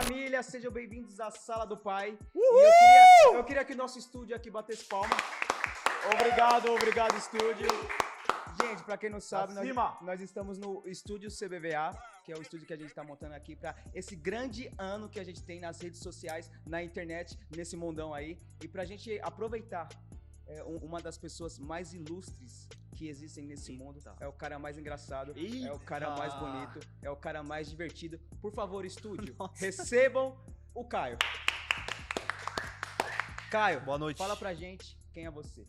família, sejam bem-vindos à Sala do Pai. Uhul! E eu queria que o nosso estúdio aqui batesse palma. Obrigado, estúdio. Gente, pra quem não sabe, nós estamos no estúdio CBVA, que é o estúdio que a gente tá montando aqui pra esse grande ano que a gente tem nas redes sociais, na internet, nesse mundão aí. E pra gente aproveitar uma das pessoas mais ilustres que existem nesse mundo. É o cara mais engraçado, é o cara mais bonito, é o cara mais divertido. Por favor, estúdio, recebam o Caio. Caio, boa noite. Fala pra gente quem é você.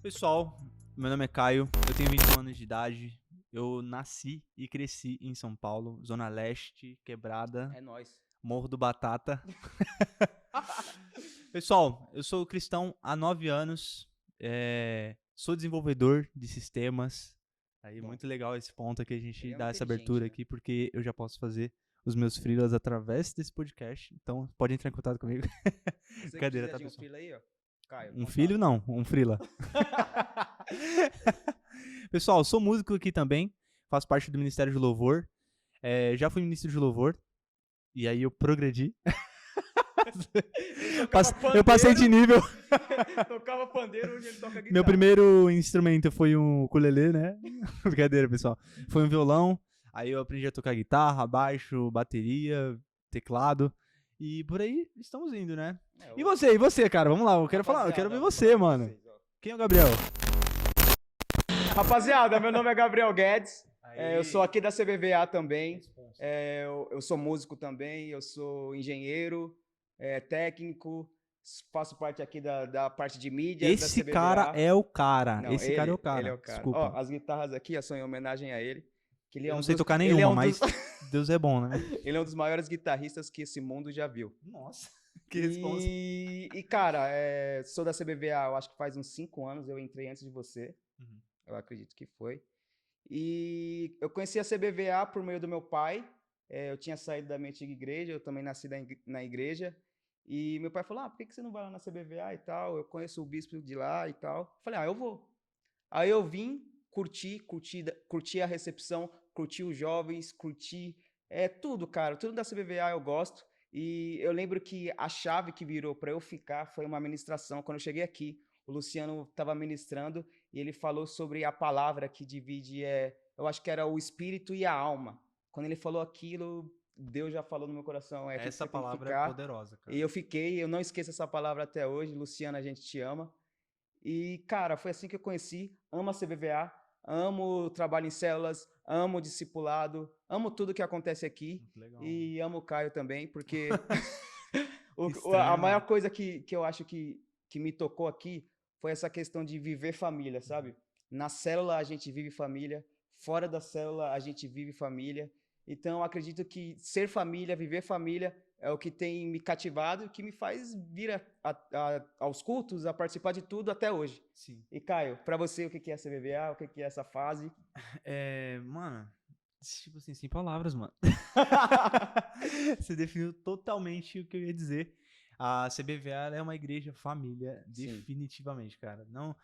Pessoal, meu nome é Caio, eu tenho 21 anos de idade, eu nasci e cresci em São Paulo, Zona Leste, Quebrada. É nóis. Morro do Batata. Pessoal, eu sou cristão há 9 anos, sou desenvolvedor de sistemas. Aí, muito legal esse ponto aqui, a gente dá essa abertura aqui, porque eu já posso fazer os meus freelas através desse podcast. Então, pode entrar em contato comigo. Brincadeira, tá, pessoal? Um filho aí, ó. Caio, um filho não, um freela. Pessoal, sou músico aqui também, faço parte do Ministério de Louvor. Já fui ministro de Louvor, e aí eu progredi. Eu passei de nível. Tocava pandeiro, onde ele toca guitarra. Meu primeiro instrumento foi um ukulele, né? Brincadeira, pessoal. Foi um violão. Aí eu aprendi a tocar guitarra, baixo, bateria, teclado. E por aí estamos indo, né? E você, cara? Vamos lá, eu quero ver você, mano. Vocês, quem é o Gabriel? Rapaziada, meu nome é Gabriel Guedes. Eu sou aqui da CBVA também. Eu sou músico também, eu sou engenheiro, técnico, faço parte aqui da parte de mídia. Esse cara é o cara. Não, esse cara é o cara. Ele é o cara. Desculpa. As guitarras aqui são em homenagem a ele. Que ele eu não sei tocar nenhuma, mas Deus é bom, né? Ele é um dos maiores guitarristas que esse mundo já viu. Nossa, que resposta. E cara, sou da CBVA, eu acho que faz uns 5 anos, eu entrei antes de você. Eu acredito que foi. E eu conheci a CBVA por meio do meu pai. Eu tinha saído da minha antiga igreja, eu também nasci na igreja. E meu pai falou, por que você não vai lá na CBVA e tal? Eu conheço o bispo de lá e tal. Falei, eu vou. Aí eu vim, curti a recepção, curti os jovens, curti tudo, cara. Tudo da CBVA eu gosto. E eu lembro que a chave que virou para eu ficar foi uma ministração. Quando eu cheguei aqui, o Luciano estava ministrando e ele falou sobre a palavra que divide, eu acho que era o espírito e a alma. Quando ele falou aquilo, Deus já falou no meu coração. Essa palavra é poderosa, cara. E eu fiquei, eu não esqueço essa palavra até hoje. Luciano, a gente te ama. E, cara, foi assim que eu conheci. Amo a CBVA, amo o trabalho em células, amo o discipulado, amo tudo que acontece aqui. E amo o Caio também, porque a maior coisa que eu acho que me tocou aqui foi essa questão de viver família, sabe? Na célula a gente vive família, fora da célula a gente vive família. Então eu acredito que ser família, viver família é o que tem me cativado e que me faz vir aos cultos, a participar de tudo até hoje. Sim. E Caio, pra você, o que é a CBVA? O que é essa fase? Mano, tipo assim, sem palavras, mano. Você definiu totalmente o que eu ia dizer. A CBVA é uma igreja família, definitivamente, cara. Não,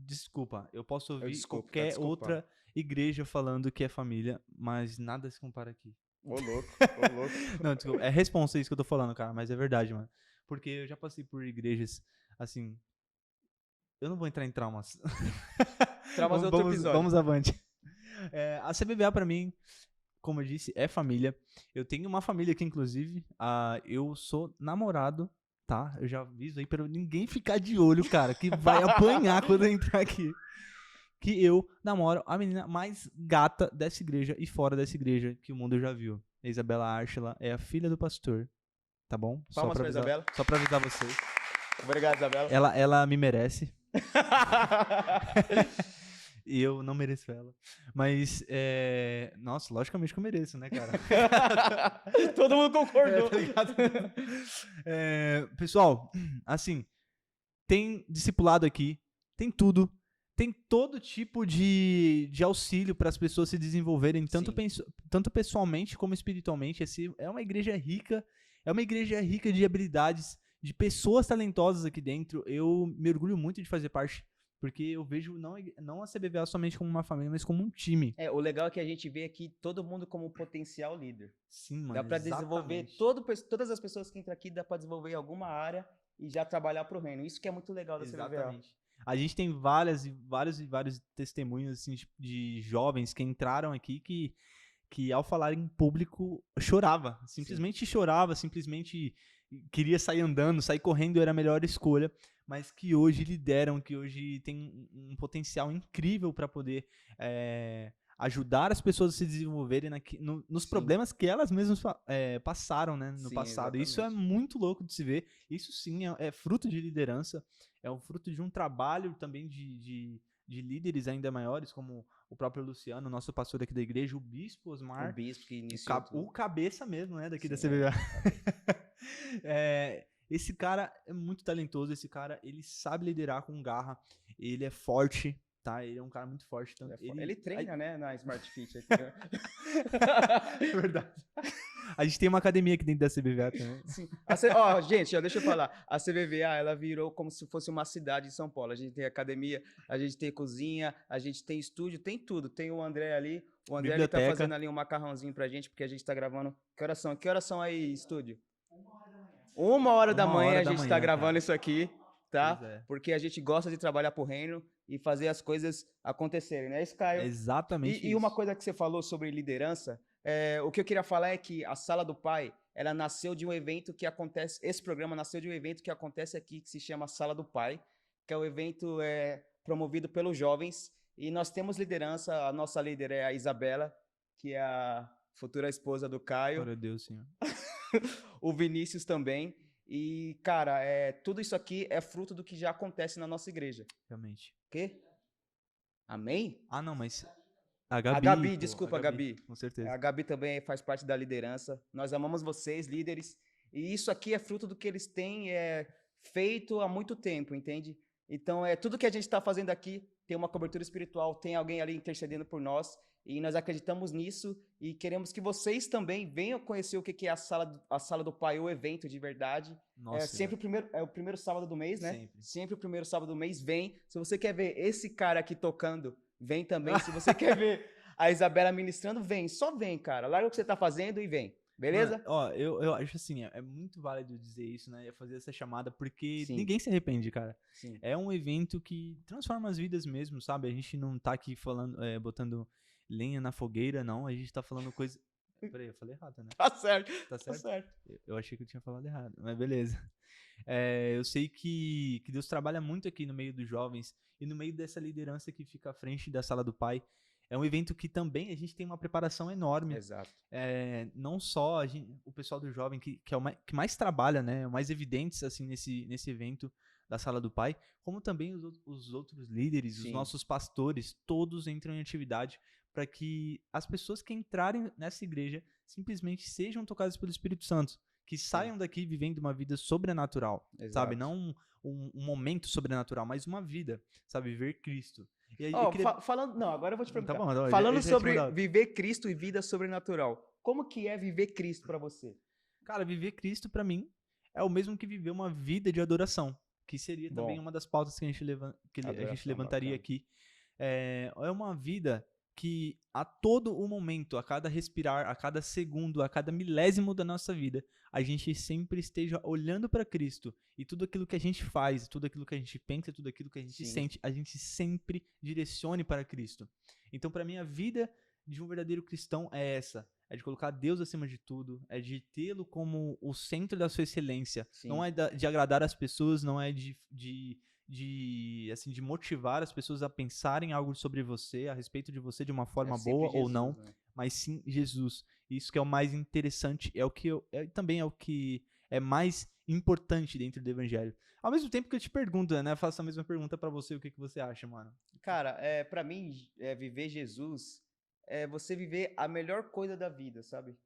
desculpa, eu posso ouvir qualquer outra igreja falando que é família, mas nada se compara aqui. Ô louco. Não, desculpa, é responsa isso que eu tô falando, cara, mas é verdade, mano. Porque eu já passei por igrejas, assim, eu não vou entrar em traumas. Traumas é outro episódio. Vamos avante. A CBVA pra mim, como eu disse, é família. Eu tenho uma família aqui, inclusive. Eu sou namorado, tá? Eu já aviso aí pra ninguém ficar de olho, cara, que vai apanhar quando eu entrar aqui. Que eu namoro a menina mais gata dessa igreja e fora dessa igreja que o mundo já viu. A Isabela Árchila é a filha do pastor, tá bom? Palmas pra Isabela. Só pra avisar vocês. Obrigado, Isabela. Ela me merece. E eu não mereço ela. Mas, nossa, logicamente que eu mereço, né, cara? Todo mundo concordou. Tá ligado? Pessoal, assim, tem discipulado aqui, tem tudo. Tem todo tipo de auxílio para as pessoas se desenvolverem, tanto pessoalmente como espiritualmente. É uma igreja rica, de habilidades, de pessoas talentosas aqui dentro. Eu me orgulho muito de fazer parte Porque eu vejo não a CBVA somente como uma família, mas como um time. O legal é que a gente vê aqui todo mundo como potencial líder. Sim, mano, dá para desenvolver todas as pessoas que entram aqui, dá para desenvolver alguma área e já trabalhar para o reino. Isso que é muito legal da CBVA. Exatamente. A gente tem vários testemunhos assim, de jovens que entraram aqui que ao falar em público chorava, simplesmente chorava, simplesmente queria sair andando, sair correndo era a melhor escolha, mas que hoje lideram, que hoje tem um potencial incrível para poder ajudar as pessoas a se desenvolverem nos problemas que elas mesmas passaram, né, no passado. Exatamente. Isso é muito louco de se ver. Isso sim é fruto de liderança, é um fruto de um trabalho também de líderes ainda maiores, como o próprio Luciano, nosso pastor aqui da igreja, o bispo Osmar. O bispo que iniciou o cabeça mesmo, né, daqui da CBVA. Esse cara é muito talentoso, esse cara, ele sabe liderar com garra, ele é forte, tá? Ele é um cara muito forte. Então ele treina, né, na Smart Fit aqui. É verdade. A gente tem uma academia aqui dentro da CBVA também. Sim. Gente, deixa eu falar. A CBVA, ela virou como se fosse uma cidade em São Paulo. A gente tem academia, a gente tem cozinha, a gente tem estúdio, tem tudo. Tem o André ali. O André ele tá fazendo ali um macarrãozinho pra gente, porque a gente tá gravando. Que horas são aí, estúdio? 1h da manhã a gente tá gravando isso aqui, tá? Porque a gente gosta de trabalhar pro reino e fazer as coisas acontecerem, não é isso, Caio? Exatamente isso. E uma coisa que você falou sobre liderança, o que eu queria falar é que a Sala do Pai, ela nasceu de um evento que acontece, esse programa nasceu de um evento que acontece aqui, que se chama Sala do Pai, que é um evento promovido pelos jovens, e nós temos liderança, a nossa líder é a Isabela, que é a futura esposa do Caio. Glória a Deus, Senhor. O Vinícius também. E, cara, tudo isso aqui é fruto do que já acontece na nossa igreja. Realmente. O quê? Amém? Ah, não, mas... A Gabi, desculpa, Gabi. Com certeza. A Gabi também faz parte da liderança. Nós amamos vocês, líderes. E isso aqui é fruto do que eles têm feito há muito tempo, entende? Então, tudo que a gente está fazendo aqui tem uma cobertura espiritual, tem alguém ali intercedendo por nós. E nós acreditamos nisso e queremos que vocês também venham conhecer o que é a Sala do Pai, o evento de verdade. Nossa, sempre o primeiro sábado do mês, né? Sempre o primeiro sábado do mês, vem. Se você quer ver esse cara aqui tocando, vem também. Se você quer ver a Isabela ministrando, vem. Só vem, cara. Larga o que você tá fazendo e vem. Beleza? Mano, eu acho assim, é muito válido dizer isso, né? Fazer essa chamada, porque ninguém se arrepende, cara. Sim. É um evento que transforma as vidas mesmo, sabe? A gente não tá aqui falando, botando lenha na fogueira, não. A gente tá falando coisa... Peraí, eu falei errado, né? Tá certo. Tá certo? Eu achei que eu tinha falado errado, mas beleza. Eu sei que Deus trabalha muito aqui no meio dos jovens e no meio dessa liderança que fica à frente da Sala do Pai. É um evento que também a gente tem uma preparação enorme. Exato. Não só o pessoal do jovem que é o que mais trabalha, né? O mais evidentes assim, nesse evento da Sala do Pai, como também os outros líderes, os nossos pastores, todos entram em atividade para que as pessoas que entrarem nessa igreja simplesmente sejam tocadas pelo Espírito Santo, que saiam daqui vivendo uma vida sobrenatural, sabe? Não um momento sobrenatural, mas uma vida, sabe? Viver Cristo. E aí, agora eu vou te perguntar. Tá bom, falando sobre viver Cristo e vida sobrenatural, como que é viver Cristo para você? Cara, viver Cristo para mim é o mesmo que viver uma vida de adoração, que seria também uma das pautas que a gente levantaria aqui. É uma vida que a todo o momento, a cada respirar, a cada segundo, a cada milésimo da nossa vida, a gente sempre esteja olhando para Cristo e tudo aquilo que a gente faz, tudo aquilo que a gente pensa, tudo aquilo que a gente sente, a gente sempre direcione para Cristo. Então, para mim, a vida de um verdadeiro cristão é essa. É de colocar Deus acima de tudo, é de tê-lo como o centro da sua excelência. Não é de agradar as pessoas, não é de motivar as pessoas a pensarem algo sobre você, a respeito de você de uma forma boa Jesus, ou não, né? Mas sim Jesus. Isso que é o mais interessante, também é o que é mais importante dentro do evangelho. Ao mesmo tempo que eu te pergunto, né? Eu faço a mesma pergunta pra você, o que você acha, mano? Cara, pra mim, viver Jesus é você viver a melhor coisa da vida, sabe?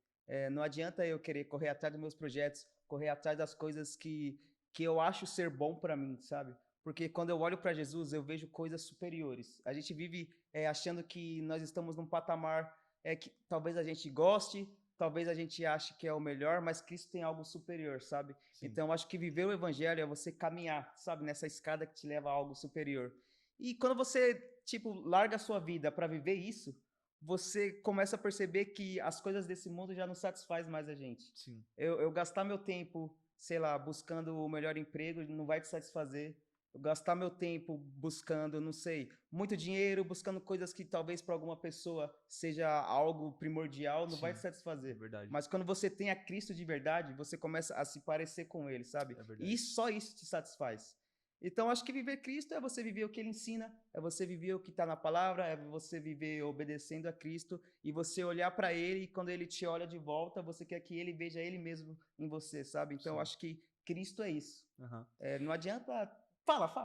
Não adianta eu querer correr atrás dos meus projetos, correr atrás das coisas que eu acho ser bom pra mim, sabe? Porque quando eu olho para Jesus, eu vejo coisas superiores. A gente vive achando que nós estamos num patamar que talvez a gente goste, talvez a gente ache que é o melhor, mas Cristo tem algo superior, sabe? Sim. Então, eu acho que viver o evangelho é você caminhar, sabe? Nessa escada que te leva a algo superior. E quando você, tipo, larga a sua vida para viver isso, você começa a perceber que as coisas desse mundo já não satisfaz mais a gente. Sim. Eu gastar meu tempo, sei lá, buscando o melhor emprego não vai te satisfazer. Eu gastar meu tempo buscando, não sei, muito dinheiro, buscando coisas que talvez para alguma pessoa seja algo primordial, não vai te Sim, é satisfazer. verdade. Mas quando você tem a Cristo de verdade, você começa a se parecer com ele, sabe? É verdade. E só isso te satisfaz. Então, acho que viver Cristo é você viver o que ele ensina, é você viver o que está na palavra, é você viver obedecendo a Cristo e você olhar para ele e quando ele te olha de volta, você quer que ele veja ele mesmo em você, sabe? Então, Sim. eu acho que Cristo é isso. Uhum. Não adianta...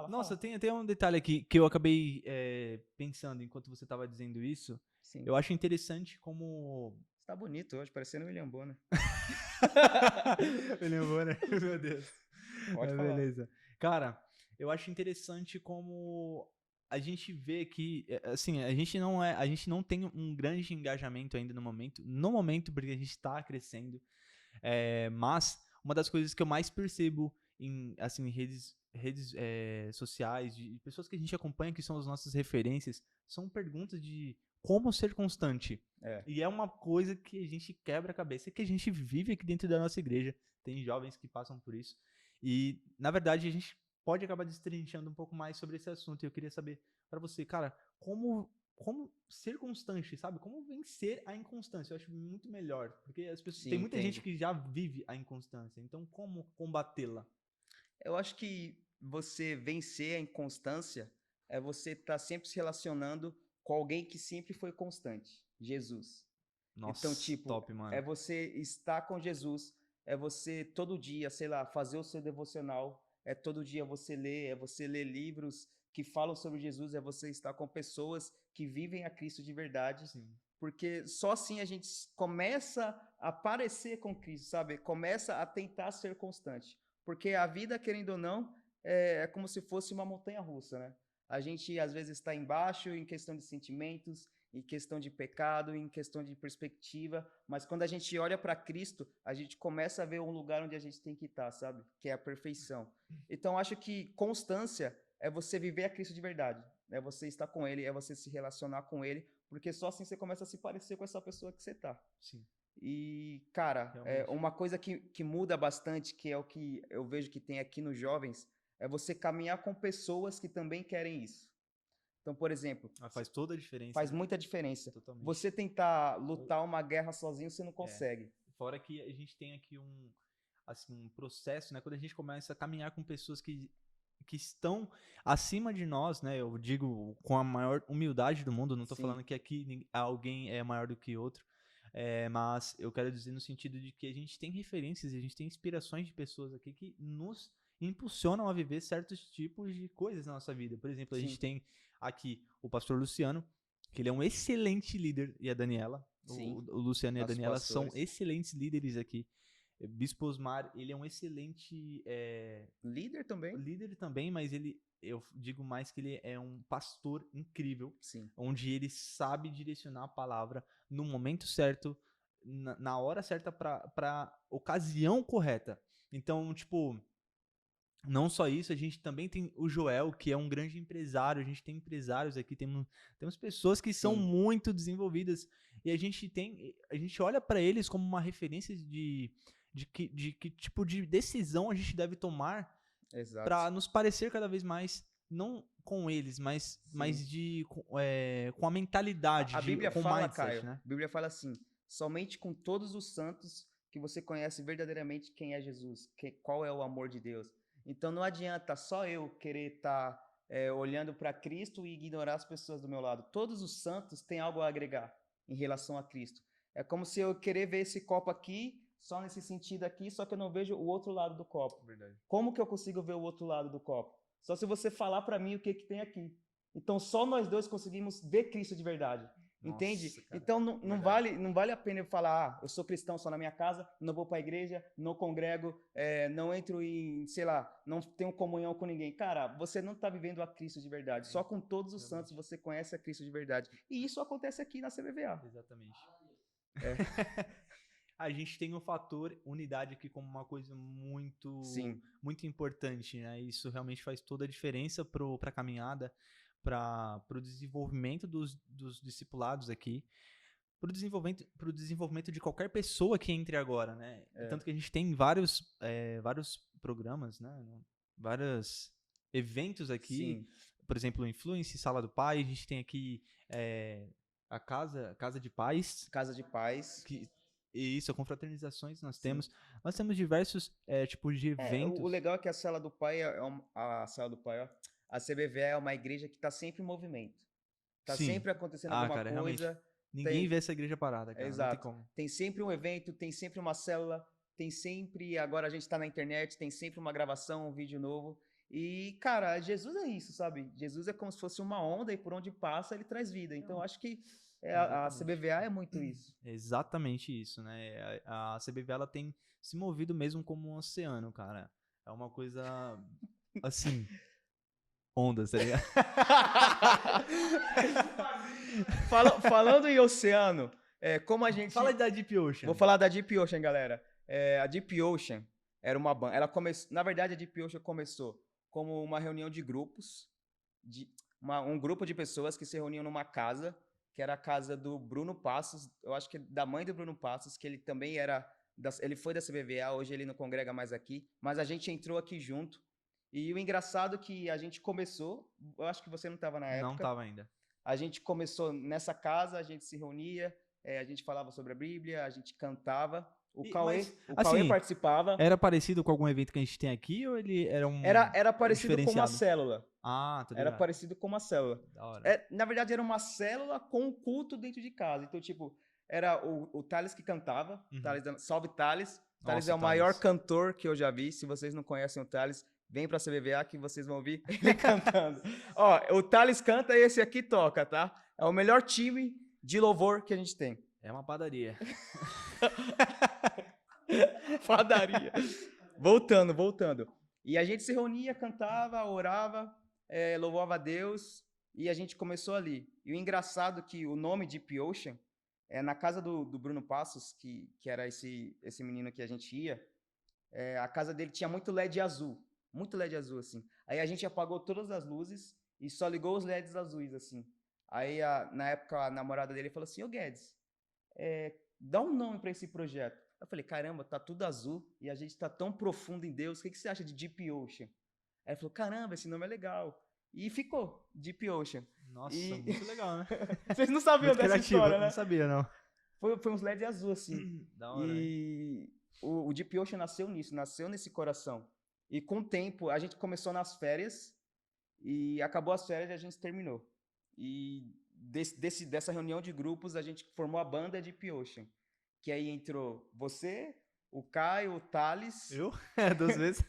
Nossa, Fala. tem um detalhe aqui que eu acabei pensando enquanto você estava dizendo isso. Sim. Eu acho interessante como... Você tá bonito hoje, parecendo o William Bonner. William Bonner, meu Deus. Pode falar. Beleza. Cara, eu acho interessante como a gente vê que, assim, a gente não tem um grande engajamento ainda no momento porque a gente está crescendo, mas uma das coisas que eu mais percebo em, assim, redes sociais, de pessoas que a gente acompanha, que são as nossas referências, são perguntas de como ser constante. E é uma coisa que a gente quebra a cabeça, que a gente vive aqui dentro da nossa igreja. Tem jovens que passam por isso. E, na verdade, a gente pode acabar destrinchando um pouco mais sobre esse assunto. E eu queria saber para você, cara, como ser constante, sabe? Como vencer a inconstância. Eu acho muito melhor, porque as pessoas, Sim, tem muita gente entendo. que já vive a inconstância. Então, como combatê-la? Eu acho que você vencer a inconstância é você estar sempre se relacionando com alguém que sempre foi constante, Jesus. Então, Nossa, tipo, top, é mano. você estar com Jesus, é você todo dia, sei lá, fazer o seu devocional, é todo dia você ler, é você ler livros que falam sobre Jesus, é você estar com pessoas que vivem a Cristo de verdade, Sim. porque só assim a gente começa a parecer com Cristo, sabe? Começa a tentar ser constante. Porque a vida, querendo ou não, é como se fosse uma montanha-russa, né? A gente às vezes está embaixo em questão de sentimentos, em questão de pecado, em questão de perspectiva, mas quando a gente olha para Cristo, a gente começa a ver um lugar onde a gente tem que estar, sabe? Que é a perfeição. Então, acho que constância é você viver a Cristo de verdade, é você estar com Ele, é você se relacionar com Ele, porque só assim você começa a se parecer com essa pessoa que você está. Sim. E, cara, Realmente. uma coisa que muda bastante, que é o que eu vejo que tem aqui nos jovens, é você caminhar com pessoas que também querem isso. Então, por exemplo, Faz toda a diferença, faz né? muita diferença. Totalmente. Você tentar lutar uma guerra sozinho, você não É. consegue. Fora que a gente tem aqui um processo, né? Quando a gente começa a caminhar com pessoas que estão acima de nós, né? Eu digo com a maior humildade do mundo, não tô Sim, falando que aqui alguém é maior do que outro, mas eu quero dizer no sentido de que a gente tem referências, a gente tem inspirações de pessoas aqui que nos impulsionam a viver certos tipos de coisas na nossa vida. Por exemplo, a gente sim, tem aqui o pastor Luciano, que ele é um excelente líder, e a Daniela. sim. O Luciano e a Nossos Daniela são pastores. excelentes líderes aqui. Bispo Osmar, ele é um excelente Líder também? líder também, mas eu digo mais que ele é um pastor incrível, Sim. onde ele sabe direcionar a palavra no momento certo, na hora certa, para ocasião correta. Então, tipo, não só isso, a gente também tem o Joel, que é um grande empresário, a gente tem empresários aqui, temos pessoas que são Sim. muito desenvolvidas, e a gente olha para eles como uma referência de que tipo de decisão a gente deve tomar Exato. para nos parecer cada vez mais, não com eles, Sim. com a mentalidade, A Bíblia com o fala, mindset, Caio, né? a Bíblia fala assim: somente com todos os santos que você conhece verdadeiramente quem é Jesus, qual é o amor de Deus. Então não adianta só eu querer estar olhando para Cristo e ignorar as pessoas do meu lado. Todos os santos têm algo a agregar em relação a Cristo. É como se eu querer ver esse copo aqui, só nesse sentido aqui, só que eu não vejo o outro lado do copo. Verdade. Como que eu consigo ver o outro lado do copo? Só se você falar para mim o que tem aqui. Então só nós dois conseguimos ver Cristo de verdade. Entende? Nossa, cara. Então não Verdade. vale a pena eu falar, eu sou cristão só na minha casa, não vou para a igreja, não congrego, não entro em, sei lá, não tenho comunhão com ninguém. Cara, você não está vivendo a Cristo de verdade. Só com todos os santos você conhece a Cristo de verdade. E isso acontece aqui na CBVA. Exatamente. É. A gente tem o fator unidade aqui como uma coisa muito Sim. muito importante, né? Isso realmente faz toda a diferença para a caminhada, para o desenvolvimento dos discipulados aqui, para o desenvolvimento de qualquer pessoa que entre agora, né? Tanto que a gente tem vários programas, né? Vários eventos aqui. Sim. Por exemplo, o Influence, Sala do Pai. A gente tem aqui a Casa de Pais. Casa de Pais. Isso, confraternizações nós temos. Nós temos diversos tipos de eventos. O legal é que a Sala do Pai, a CBVA é uma igreja que está sempre em movimento. Está sempre acontecendo alguma coisa. Realmente. Ninguém vê essa igreja parada, cara. Exato. Não tem como. Tem sempre um evento, tem sempre uma célula, tem sempre... Agora a gente tá na internet, tem sempre uma gravação, um vídeo novo. E, cara, Jesus é isso, sabe? Jesus é como se fosse uma onda e por onde passa ele traz vida. Então, eu acho que a CBVA é muito isso. Exatamente isso, né? A CBVA, ela tem se movido mesmo como um oceano, cara. É uma coisa, assim... ondas, tá ligado? Falando em oceano, como a gente... Fala da Deep Ocean. Vou falar da Deep Ocean, galera. A Deep Ocean era uma banda. Na verdade, a Deep Ocean começou como uma reunião de grupos, um grupo de pessoas que se reuniam numa casa, que era a casa do Bruno Passos, eu acho que da mãe do Bruno Passos, que ele também ele foi da CBVA, hoje ele não congrega mais aqui, mas a gente entrou aqui junto. E o engraçado é que a gente começou, eu acho que você não estava na época. Não estava ainda. A gente começou nessa casa, a gente se reunia, a gente falava sobre a Bíblia, a gente cantava. O Cauê participava. Era parecido com algum evento que a gente tem aqui ou ele era um Era parecido com uma célula. Ah, tá ligado. Era parecido com uma célula. Da hora. Na verdade, era uma célula com um culto dentro de casa. Então, tipo, era o Thales que cantava. Salve Thales. Thales é o maior cantor que eu já vi. Se vocês não conhecem o Thales, vem pra CBVA que vocês vão ouvir ele cantando. Ó, o Thales canta e esse aqui toca, tá? É o melhor time de louvor que a gente tem. É uma padaria. Padaria. Voltando. E a gente se reunia, cantava, orava, louvava a Deus e a gente começou ali. E o engraçado é que o nome Deep Ocean, na casa do Bruno Passos, que era esse menino que a gente ia, a casa dele tinha muito LED azul. Muito LED azul, assim. Aí a gente apagou todas as luzes e só ligou os LEDs azuis, assim. Aí, na época, a namorada dele falou assim, ô Guedes, dá um nome pra esse projeto. Eu falei, caramba, tá tudo azul e a gente tá tão profundo em Deus, o que você acha de Deep Ocean? Aí ele falou, caramba, esse nome é legal. E ficou, Deep Ocean. Nossa, muito legal, né? Vocês não sabiam dessa história, né? Não sabia, não. Foi uns LEDs azul, assim. Da hora, e o Deep Ocean nasceu nesse coração. E com o tempo, a gente começou nas férias e acabou as férias e a gente terminou. E dessa reunião de grupos, a gente formou a banda Deep Ocean. Que aí entrou você, o Caio, o Thales... Eu? 2 vezes.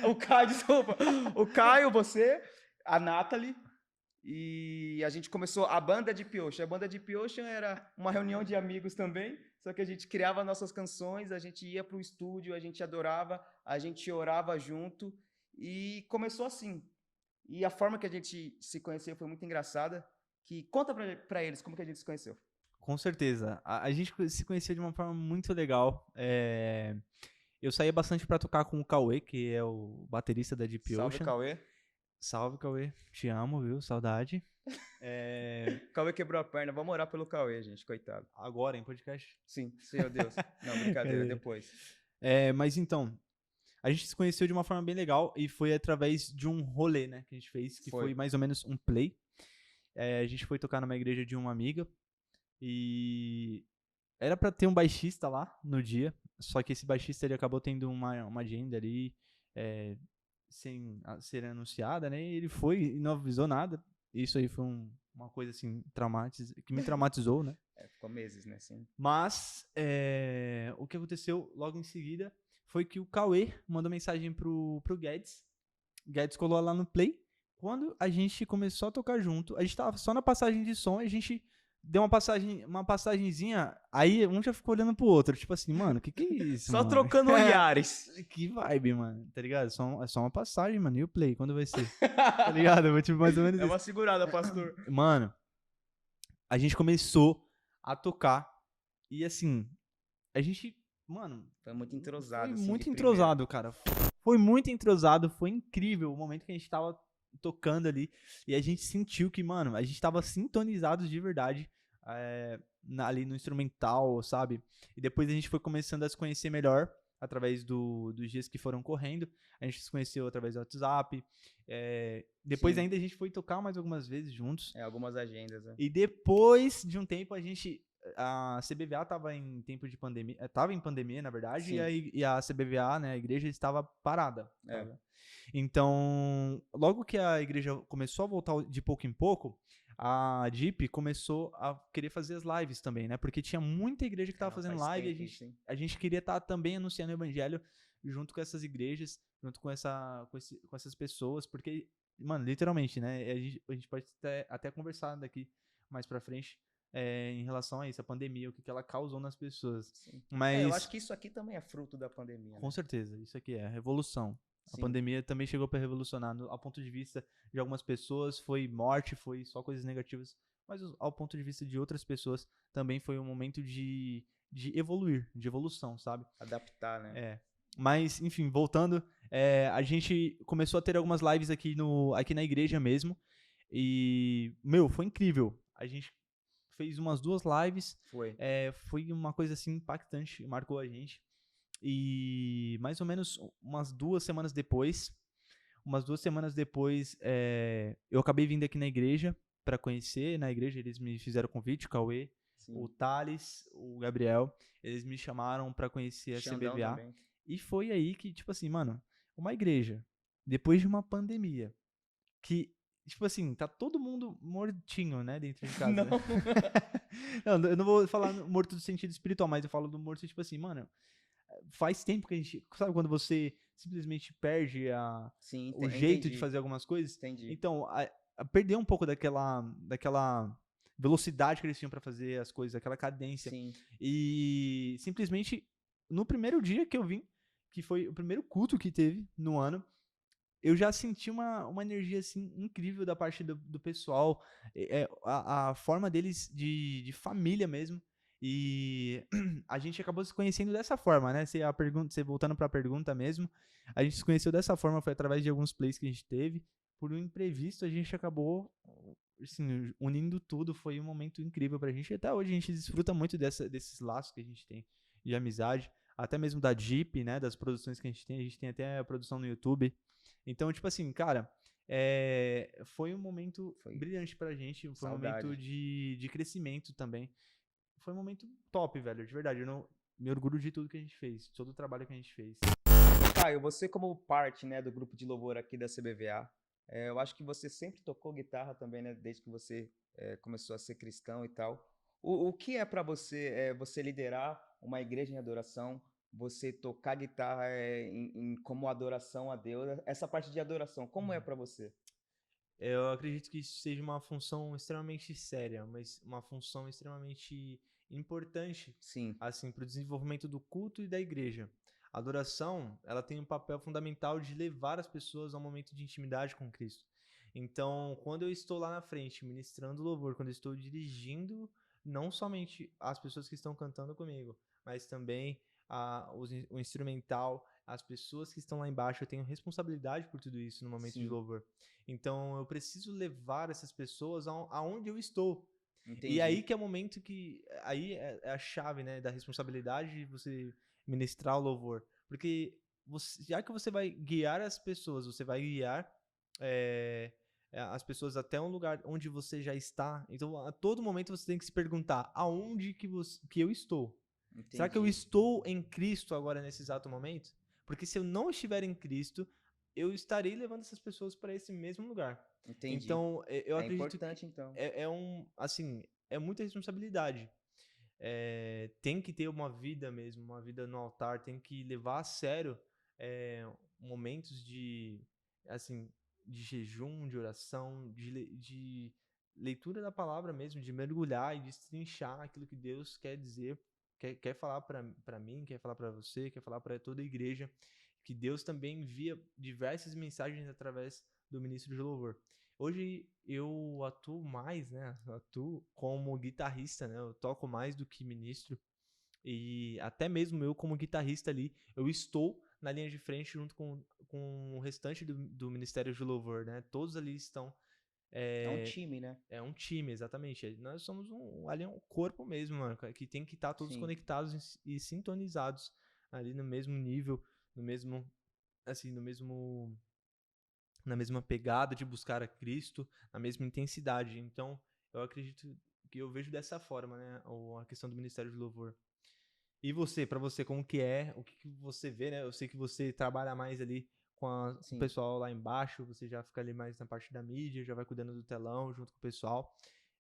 O Caio, desculpa. O Caio, você, a Nathalie. E a gente começou a banda Deep Ocean. A banda Deep Ocean era uma reunião de amigos também, só que a gente criava nossas canções, a gente ia pro estúdio, a gente adorava, a gente orava junto e começou assim. E a forma que a gente se conheceu foi muito engraçada. Conta pra eles como que a gente se conheceu. Com certeza. A gente se conhecia de uma forma muito legal. Eu saía bastante pra tocar com o Cauê, que é o baterista da Deep Ocean. Salve, Cauê. Salve, Cauê. Te amo, viu? Saudade. Cauê quebrou a perna. Vamos orar pelo Cauê, gente. Coitado. Agora, em podcast? Sim, Senhor Deus. Não, brincadeira, depois. Mas então, a gente se conheceu de uma forma bem legal e foi através de um rolê, né? Que a gente fez, que foi mais ou menos um play. A gente foi tocar numa igreja de uma amiga e era pra ter um baixista lá no dia, só que esse baixista ele acabou tendo uma agenda ali sem ser anunciada, né? E ele foi e não avisou nada. Isso aí foi uma coisa assim que me traumatizou, né? Ficou meses, né? Sim. Mas o que aconteceu logo em seguida foi que o Cauê mandou mensagem pro Guedes. Guedes colou lá no play. Quando a gente começou a tocar junto, a gente tava só na passagem de som, a gente deu uma passagenzinha, aí um já ficou olhando pro outro, tipo assim, mano, que é isso, Só mano? trocando olhares. Que vibe, mano, tá ligado? É só uma passagem, mano, e o play, quando vai ser? Tá ligado? Eu vou tipo mais ou menos É uma segurada, pastor. Mano, a gente começou a tocar e assim, a gente, mano... Foi muito entrosado. Foi assim, muito entrosado, cara. Foi muito entrosado, foi incrível o momento que a gente tava tocando ali. E a gente sentiu que, mano, a gente tava sintonizados de verdade ali no instrumental, sabe? E depois a gente foi começando a se conhecer melhor através dos dias que foram correndo. A gente se conheceu através do WhatsApp. Depois Sim. ainda a gente foi tocar mais algumas vezes juntos. Algumas agendas, né? E depois de um tempo a CBVA estava em tempo de pandemia, estava em pandemia, na verdade, e a CBVA, né, a igreja estava parada. Então, logo que a igreja começou a voltar de pouco em pouco, a Jeep começou a querer fazer as lives também, né? Porque tinha muita igreja que estava fazendo live e a gente queria estar também anunciando o evangelho junto com essas igrejas, junto com essas pessoas, porque, mano, literalmente, né? A gente pode até conversar daqui mais pra frente em relação a isso, a pandemia, o que ela causou nas pessoas. Sim. Mas, eu acho que isso aqui também é fruto da pandemia, com certeza, isso aqui é a revolução. A Sim. pandemia também chegou para revolucionar, ao ponto de vista de algumas pessoas, foi morte, foi só coisas negativas, mas ao ponto de vista de outras pessoas, também foi um momento de evoluir, de evolução, sabe? Adaptar, né? Mas, enfim, voltando, a gente começou a ter algumas lives aqui na igreja mesmo, e, meu, foi incrível. A gente fez umas 2 lives, foi uma coisa assim impactante, marcou a gente. E mais ou menos umas 2 semanas depois, eu acabei vindo aqui na igreja para conhecer. Na igreja eles me fizeram convite, o Cauê, o Thales, o Gabriel, eles me chamaram para conhecer a CBVA. Também. E foi aí que, tipo assim, mano, uma igreja, depois de uma pandemia, que, tipo assim, tá todo mundo mortinho, né, dentro de casa. Não. Não, eu não vou falar morto no sentido espiritual, mas eu falo do morto, tipo assim, mano, faz tempo que a gente... Sabe quando você simplesmente perde o jeito de fazer algumas coisas? Entendi. Então, perdeu um pouco daquela velocidade que eles tinham pra fazer as coisas, aquela cadência. Sim. E simplesmente, no primeiro dia que eu vim, que foi o primeiro culto que teve no ano, eu já senti uma energia assim incrível da parte do pessoal, a forma deles de família mesmo. E a gente acabou se conhecendo dessa forma, né? Você voltando para a pergunta mesmo, a gente se conheceu dessa forma, foi através de alguns plays que a gente teve. Por um imprevisto, a gente acabou assim, unindo tudo. Foi um momento incrível pra gente. E até hoje a gente desfruta muito desses laços que a gente tem de amizade, até mesmo da Jeep, né? Das produções que a gente tem. A gente tem até a produção no YouTube. Então, tipo assim, cara, foi um momento brilhante pra gente. Foi um momento de crescimento também. Foi um momento top, velho, de verdade. Eu não me orgulho de tudo que a gente fez, todo o trabalho que a gente fez. Caio, você como parte, né, do grupo de louvor aqui da CBVA, eu acho que você sempre tocou guitarra também, né, desde que você começou a ser cristão e tal. O que é para você, você liderar uma igreja em adoração, você tocar guitarra como adoração a Deus, essa parte de adoração, como é para você? Eu acredito que isso seja uma função extremamente séria, mas uma função extremamente importante, Sim, assim, para o desenvolvimento do culto e da igreja. A adoração, ela tem um papel fundamental de levar as pessoas a um momento de intimidade com Cristo. Então, quando eu estou lá na frente ministrando louvor, quando eu estou dirigindo não somente as pessoas que estão cantando comigo, mas também o instrumental, as pessoas que estão lá embaixo, eu tenho responsabilidade por tudo isso no momento de louvor. Então, eu preciso levar essas pessoas aonde eu estou. entendi. E aí que é o momento que... Aí é a chave, né, da responsabilidade de você ministrar o louvor. Porque já que você vai guiar as pessoas, você vai guiar as pessoas até um lugar onde você já está. Então, a todo momento você tem que se perguntar aonde que eu estou. Entendi. Será que eu estou em Cristo agora nesse exato momento? Porque se eu não estiver em Cristo, eu estarei levando essas pessoas para esse mesmo lugar. Entendi. Então, eu acredito importante, que então. é muita responsabilidade. Tem que ter uma vida mesmo, uma vida no altar, tem que levar a sério momentos assim, de jejum, de oração, de leitura da palavra mesmo, de mergulhar e destrinchar aquilo que Deus quer dizer, quer falar para mim, quer falar para você, quer falar para toda a igreja, que Deus também envia diversas mensagens através do ministro de louvor. Hoje eu atuo mais, né? Atuo como guitarrista, né? Eu toco mais do que ministro. E até mesmo eu como guitarrista ali, eu estou na linha de frente junto com com o restante do Ministério de Louvor, né? Todos ali estão... É um time, né? É um time, exatamente. Nós somos ali é um corpo mesmo, mano, que tem que estar todos Sim. conectados e sintonizados ali no mesmo nível, no mesmo, assim, na mesma pegada de buscar a Cristo, na mesma intensidade. Então, eu acredito que eu vejo dessa forma, né, a questão do Ministério de Louvor. E você, pra você, como que é? O que que você vê, né? Eu sei que você trabalha mais ali com o Sim. pessoal lá embaixo, você já fica ali mais na parte da mídia, já vai cuidando do telão junto com o pessoal.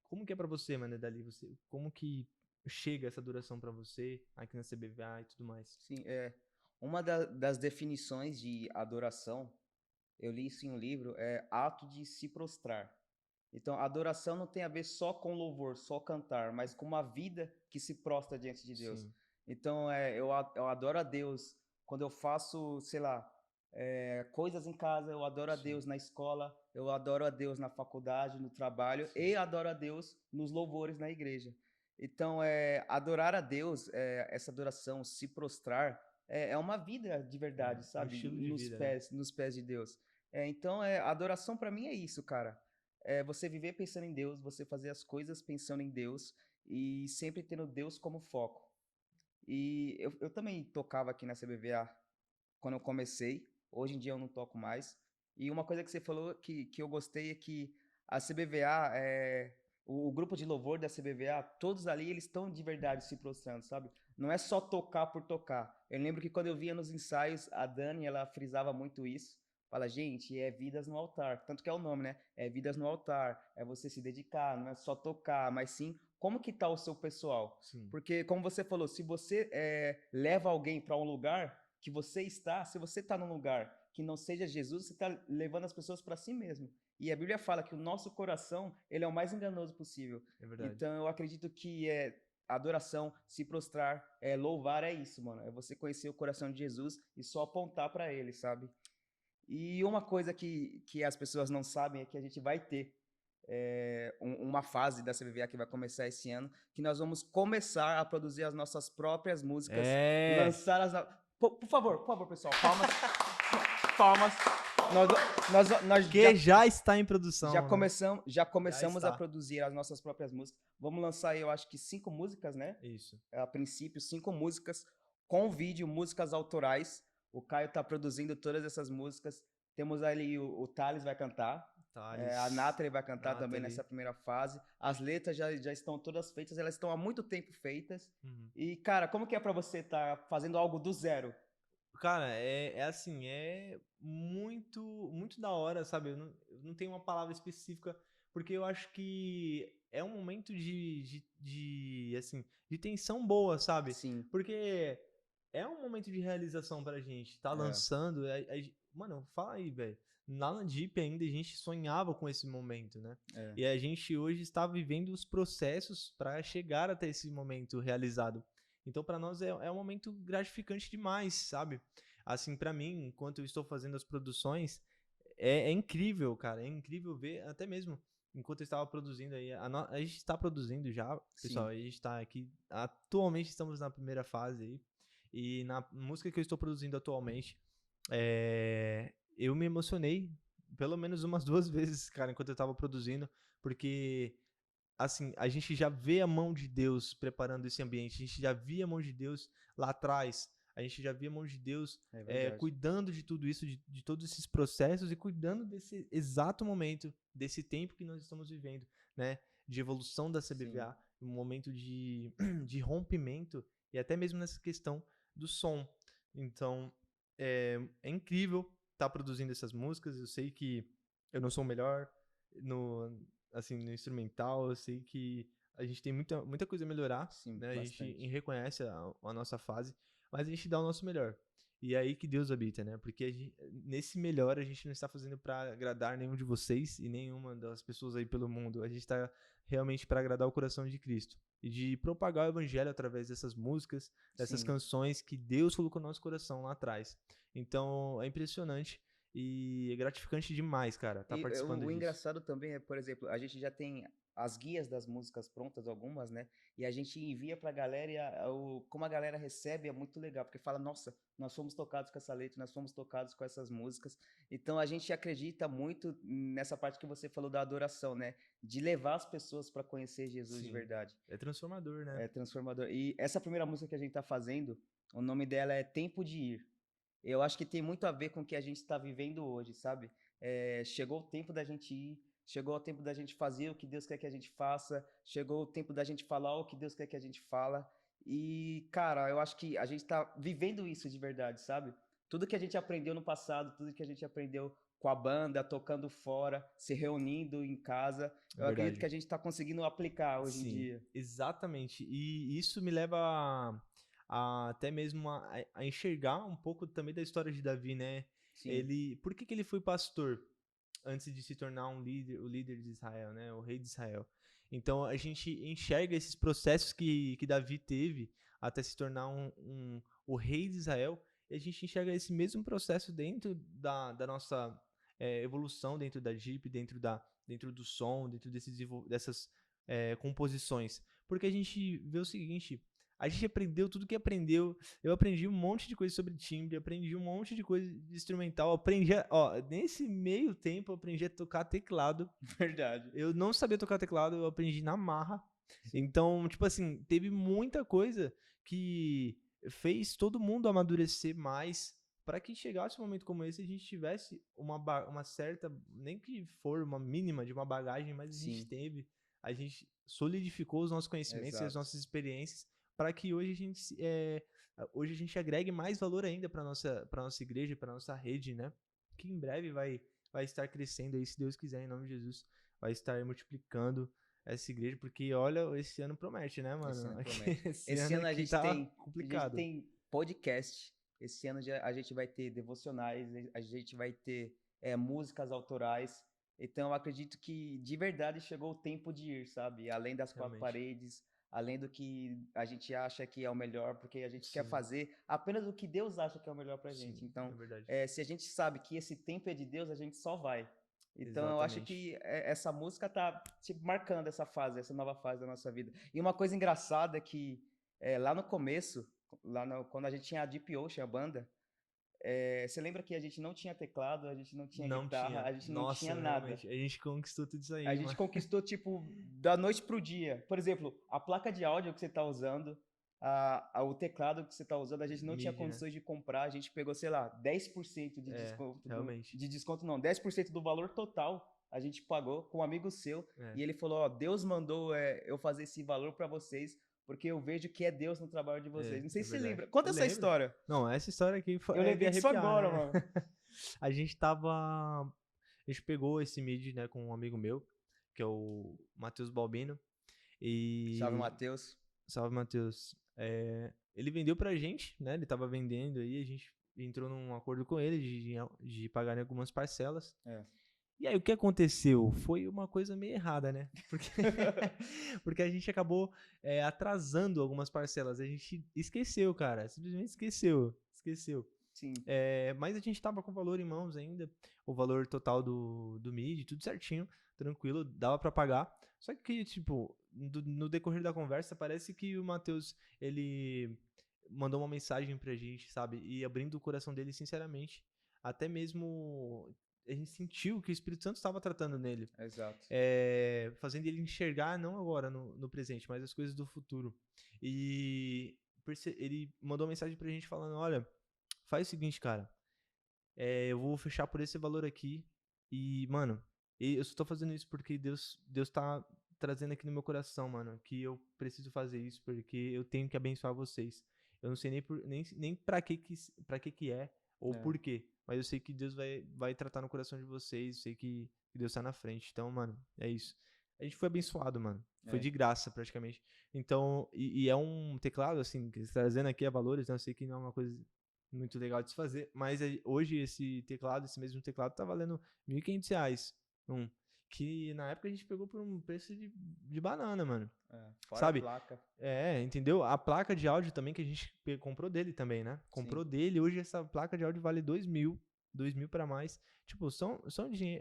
Como que é pra você, mano, dali? Como que chega essa duração pra você aqui na CBVA e tudo mais? Sim, uma das definições de adoração, eu li isso em um livro, é ato de se prostrar. Então, adoração não tem a ver só com louvor, só cantar, mas com uma vida que se prostra diante de Deus. Sim, Então, eu adoro a Deus quando eu faço, sei lá, coisas em casa, eu adoro a sim, Deus na escola, eu adoro a Deus na faculdade, no trabalho, sim. e adoro a Deus nos louvores na igreja. Então, adorar a Deus, essa adoração, se prostrar, é uma vida de verdade, Um sabe? estilo de vida, né? Nos pés de Deus. Então, adoração para mim é isso, cara. É você viver pensando em Deus, você fazer as coisas pensando em Deus e sempre tendo Deus como foco. E eu também tocava aqui na CBVA quando eu comecei, hoje em dia eu não toco mais. E uma coisa que você falou que eu gostei é que a CBVA, o grupo de louvor da CBVA, todos ali eles estão de verdade se prostrando, sabe? Não é só tocar por tocar. Eu lembro que quando eu via nos ensaios, a Dani, ela frisava muito isso. Fala, gente, é vidas no altar. Tanto que é o nome, né? É vidas no altar. É você se dedicar, não é só tocar, mas sim como que tá o seu pessoal. Sim, Porque, como você falou, se você leva alguém para um lugar que você está, se você está num lugar que não seja Jesus, você está levando as pessoas para si mesmo. E a Bíblia fala que o nosso coração, ele é o mais enganoso possível. é verdade. Então eu acredito que adoração, se prostrar, louvar é isso, mano. É você conhecer o coração de Jesus e só apontar para ele, sabe? E uma coisa que as pessoas não sabem é que a gente vai ter uma fase da CBVA que vai começar esse ano, que nós vamos começar a produzir as nossas próprias músicas, É! lançar por favor, pessoal, palmas, palmas. Nós, nós Que já está em já produção, né? começamos, já Já começamos a está. produzir as nossas próprias músicas. Vamos lançar, eu acho que 5 músicas, né? Isso. A princípio, 5 músicas com vídeo, músicas autorais. O Caio está produzindo todas essas músicas. Temos ali o Thales vai cantar. A Thales, Nathalie vai cantar também Nathalie. nessa primeira fase. As letras já estão todas feitas, elas estão há muito tempo feitas. Uhum. E, cara, como que é pra você estar fazendo algo do zero? Cara, é assim, é muito da hora, sabe? Eu não tenho uma palavra específica, porque eu acho que é um momento assim, de tensão boa, sabe? Sim, Porque é um momento de realização pra gente, tá é, lançando, mano, fala aí, velho. Lá na Deep ainda a gente sonhava com esse momento, né? é, E a gente hoje está vivendo os processos para chegar até esse momento realizado. Então, para nós é um momento gratificante demais, sabe? Assim, para mim, enquanto eu estou fazendo as produções, é incrível, cara. É incrível ver, até mesmo enquanto eu estava produzindo aí. A gente está produzindo já, pessoal. sim, A gente está aqui. Atualmente estamos na primeira fase aí. E na música que eu estou produzindo atualmente, eu me emocionei pelo menos umas 2 vezes, cara, enquanto eu estava produzindo, porque assim, a gente já vê a mão de Deus preparando esse ambiente, a gente já via a mão de Deus lá atrás, a gente já via a mão de Deus é verdade. cuidando de tudo isso, de todos esses processos e cuidando desse exato momento, desse tempo que nós estamos vivendo, né? De evolução da Sim, CBVA, um momento de rompimento e até mesmo nessa questão do som. Então, é incrível estar produzindo essas músicas. Eu sei que eu não sou o melhor no, assim, no instrumental. Eu sei que a gente tem muita coisa a melhorar, sim, né? A gente bastante. reconhece a nossa fase, mas a gente dá o nosso melhor. E é aí que Deus habita, né? Porque nesse melhor a gente não está fazendo para agradar nenhum de vocês e nenhuma das pessoas aí pelo mundo. A gente está realmente para agradar o coração de Cristo e de propagar o evangelho através dessas músicas, dessas Sim. canções que Deus colocou no nosso coração lá atrás. Então é impressionante e é gratificante demais, cara, estar E participando o disso. engraçado também é, por exemplo, a gente já tem as guias das músicas prontas, algumas, né? E a gente envia pra galera e como a galera recebe é muito legal, porque fala, nossa, nós fomos tocados com essa letra, nós fomos tocados com essas músicas. Então a gente acredita muito nessa parte que você falou da adoração, né? De levar as pessoas para conhecer Jesus de Sim. verdade. É transformador, né? É transformador. E essa primeira música que a gente tá fazendo, o nome dela é Tempo de Ir. Eu acho que tem muito a ver com o que a gente está vivendo hoje, sabe? Chegou o tempo da gente ir, chegou o tempo da gente fazer o que Deus quer que a gente faça, chegou o tempo da gente falar o que Deus quer que a gente fala. E, cara, eu acho que a gente está vivendo isso de verdade, sabe? Tudo que a gente aprendeu no passado, tudo que a gente aprendeu com a banda, tocando fora, se reunindo em casa, eu acredito que a gente está conseguindo aplicar hoje em Sim, dia. exatamente. E isso me leva até mesmo a enxergar um pouco também da história de Davi, né? Sim, Por que que ele foi pastor antes de se tornar o líder de Israel, né? O rei de Israel. Então a gente enxerga esses processos que Davi teve até se tornar o rei de Israel, e a gente enxerga esse mesmo processo dentro da nossa evolução, dentro da Jeep, dentro do som, dentro dessas composições. Porque a gente vê o seguinte, a gente aprendeu tudo que aprendeu. Eu aprendi um monte de coisa sobre timbre, aprendi um monte de coisa de instrumental. Nesse meio tempo, eu aprendi a tocar teclado. verdade. Eu não sabia tocar teclado, eu aprendi na marra. Então, tipo assim, teve muita coisa que fez todo mundo amadurecer mais para que chegasse um momento como esse a gente tivesse uma certa, nem que for uma mínima de uma bagagem, mas Sim, a gente solidificou os nossos conhecimentos e as exato. nossas experiências para que hoje a gente agregue mais valor ainda para nossa igreja, para nossa rede, né? Que em breve vai estar crescendo aí, se Deus quiser, em nome de Jesus, vai estar multiplicando essa igreja, porque olha, esse ano promete, né, Esse mano? ano promete. Esse Esse ano ano aqui tá a gente complicado. tem podcast. Esse ano a gente vai ter devocionais, a gente vai ter músicas autorais. Então eu acredito que de verdade chegou o tempo de ir, sabe? Além das quatro Realmente. paredes, além do que a gente acha que é o melhor, porque a gente quer Sim, fazer apenas o que Deus acha que é o melhor pra sim, gente. é Então, verdade. se a gente sabe que esse tempo é de Deus, a gente só vai. Então eu acho Exatamente. que essa música tá tipo, marcando essa fase, essa nova fase da nossa vida. E uma coisa engraçada é que lá no começo, quando a gente tinha a Deep Ocean, a banda, você lembra que a gente não tinha teclado, a gente não tinha Não guitarra, tinha. a gente não tinha Nossa, nada. realmente. A gente conquistou tudo isso A aí, gente mano. conquistou, tipo, da noite pro dia. Por exemplo, a placa de áudio que você tá usando, o teclado que você tá usando, a gente não tinha Mid, né? condições de comprar, a gente pegou, sei lá, 10% de É, desconto, realmente. de desconto não, 10% do valor total a gente pagou com um amigo seu, É, e ele falou, ó, Deus mandou eu fazer esse valor para vocês, porque eu vejo que é Deus no trabalho de vocês. Não sei é se você verdade. lembra. Conta Eu essa lembro. história. Não, essa história aqui Eu é de lembrei disso arrepiar, agora, né? mano. A gente tava. A gente pegou esse mid, né, com um amigo meu, que é o Matheus Balbino. Salve, E. Matheus. Salve, Matheus. Ele vendeu pra gente, né? Ele tava vendendo aí, a gente entrou num acordo com ele de pagar em algumas parcelas. É. E aí, o que aconteceu? Foi uma coisa meio errada, né? Porque, porque a gente acabou atrasando algumas parcelas. A gente esqueceu, cara. Simplesmente esqueceu. Esqueceu. Sim. Mas a gente tava com o valor em mãos ainda, o valor total do MIDI, tudo certinho, tranquilo, dava pra pagar. Só que, tipo, no decorrer da conversa, parece que o Matheus, ele mandou uma mensagem pra gente, sabe? E abrindo o coração dele sinceramente. Até mesmo a gente sentiu que o Espírito Santo estava tratando nele. Exato. Fazendo ele enxergar, não agora no presente, mas as coisas do futuro. E ele mandou uma mensagem pra gente falando, olha, faz o seguinte, cara. Eu vou fechar por esse valor aqui. E, mano, eu só tô fazendo isso porque Deus tá trazendo aqui no meu coração, mano, que eu preciso fazer isso porque eu tenho que abençoar vocês. Eu não sei nem pra que é ou É. por quê, mas eu sei que Deus vai tratar no coração de vocês, eu sei que Deus tá na frente. Então, mano, é isso. A gente foi abençoado, mano. Foi É. de graça, praticamente. Então, e é um teclado, assim, que trazendo aqui a valores, então eu sei que não é uma coisa muito legal de se fazer, mas hoje esse mesmo teclado tá valendo R$ 1.500. Que na época a gente pegou por um preço de banana, mano. Fora a Sabe? placa. Entendeu? A placa de áudio também que a gente comprou dele também, né? Comprou Sim. dele, hoje essa placa de áudio vale 2.000. 2.000 para mais. Tipo,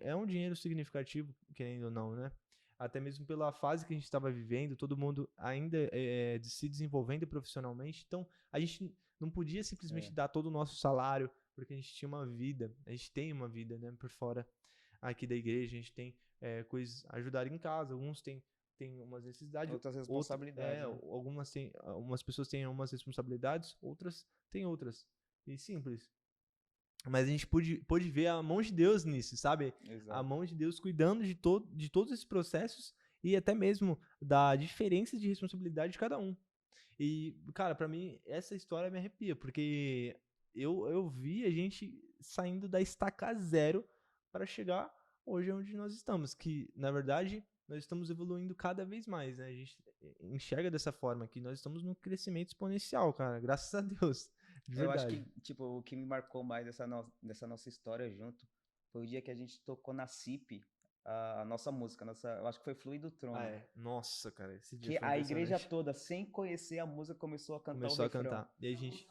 é um dinheiro significativo, querendo ou não, né? até mesmo pela fase que a gente estava vivendo, todo mundo ainda se desenvolvendo profissionalmente, então a gente não podia simplesmente dar todo o nosso salário, porque a gente tinha uma vida, a gente tem uma vida, né, por fora aqui da igreja, a gente tem coisas, ajudar em casa, alguns têm umas necessidades, Outras responsabilidades, né? algumas pessoas têm umas responsabilidades, outras têm outras, e simples. Mas a gente pôde ver a mão de Deus nisso, sabe? Exato. A mão de Deus cuidando de todos esses processos e até mesmo da diferença de responsabilidade de cada um. E, cara, pra mim, essa história me arrepia, porque eu vi a gente saindo da estaca zero para chegar hoje onde nós estamos, que, na verdade, nós estamos evoluindo cada vez mais, né? A gente enxerga dessa forma, que nós estamos num crescimento exponencial, cara, graças a Deus, de Eu acho verdade. que, tipo, o que me marcou mais dessa nossa história junto foi o dia que a gente tocou na CIP a nossa música, eu acho que foi Fluir do Ah, Trono. é. Nossa, cara, esse dia Que foi a igreja impressionante. toda, sem conhecer a música, começou a cantar o Começou a refrão. cantar. E aí a gente.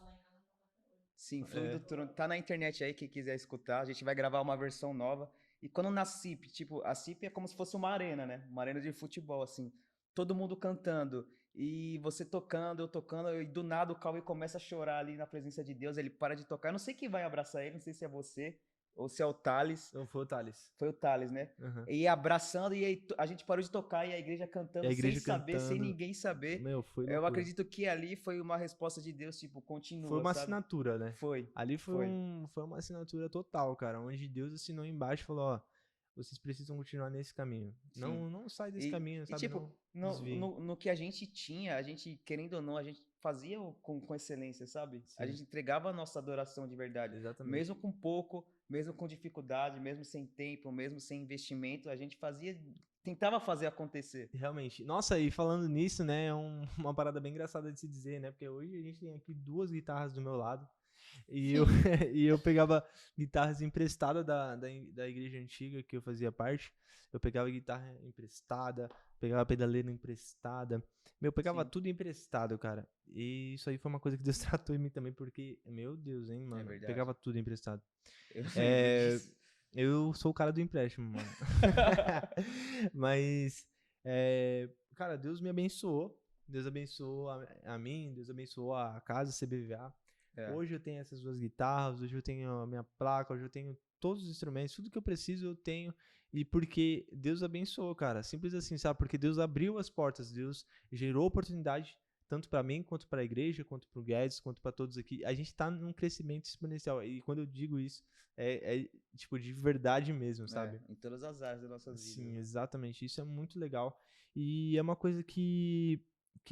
Sim, Fluir É, do Trono. Tá na internet aí, quem quiser escutar. A gente vai gravar uma versão nova. E quando na CIP, tipo, a CIP é como se fosse uma arena, né? Uma arena de futebol, assim. Todo mundo cantando. E você tocando, eu tocando. E do nada o Cauê começa a chorar ali na presença de Deus. Ele para de tocar. Eu não sei quem vai abraçar ele, não sei se é você ou se é o Thales. não foi o Thales. Foi o Thales, né? Uhum. E abraçando, e aí a gente parou de tocar e a igreja E a cantando sem igreja saber, sem cantando. ninguém saber. Meu, foi Eu loucura. acredito que ali foi uma resposta de Deus, tipo, Foi continua, uma sabe? assinatura, né? Foi. Ali Foi. foi uma assinatura total, cara. Onde Deus assinou embaixo e falou: ó, vocês precisam continuar nesse caminho. Sim. Não sai desse caminho, sabe? Tipo, Não desviem. no que a gente tinha, a gente, querendo ou não, a gente fazia com excelência, sabe? A Sim, gente entregava a nossa adoração de verdade. exatamente. Mesmo com pouco, mesmo com dificuldade, mesmo sem tempo, mesmo sem investimento, a gente fazia, tentava fazer acontecer. Realmente. Nossa, e falando nisso, né, é uma parada bem engraçada de se dizer, né? Porque hoje a gente tem aqui 2 guitarras do meu lado. E eu, e eu pegava guitarras emprestadas da igreja antiga que eu fazia parte. Eu pegava guitarra emprestada, pegava pedaleira emprestada. Eu pegava Sim, tudo emprestado, cara. E isso aí foi uma coisa que Deus tratou em mim também, porque, meu Deus, hein, é mano. verdade. Pegava tudo emprestado. Eu lembro É, disso. eu sou o cara do empréstimo, mano. Mas, cara, Deus me abençoou. Deus abençoou a mim, Deus abençoou a casa CBVA. É. Hoje eu tenho essas 2 guitarras, hoje eu tenho a minha placa, hoje eu tenho todos os instrumentos, tudo que eu preciso eu tenho. E porque Deus abençoou, cara. Simples assim, sabe? Porque Deus abriu as portas, Deus gerou oportunidade, tanto para mim, quanto para a igreja, quanto para o Guedes, quanto para todos aqui. A gente tá num crescimento exponencial. E quando eu digo isso, tipo de verdade mesmo, sabe? Em todas as áreas das nossas vidas, Sim, né? exatamente. Isso é muito legal. E é uma coisa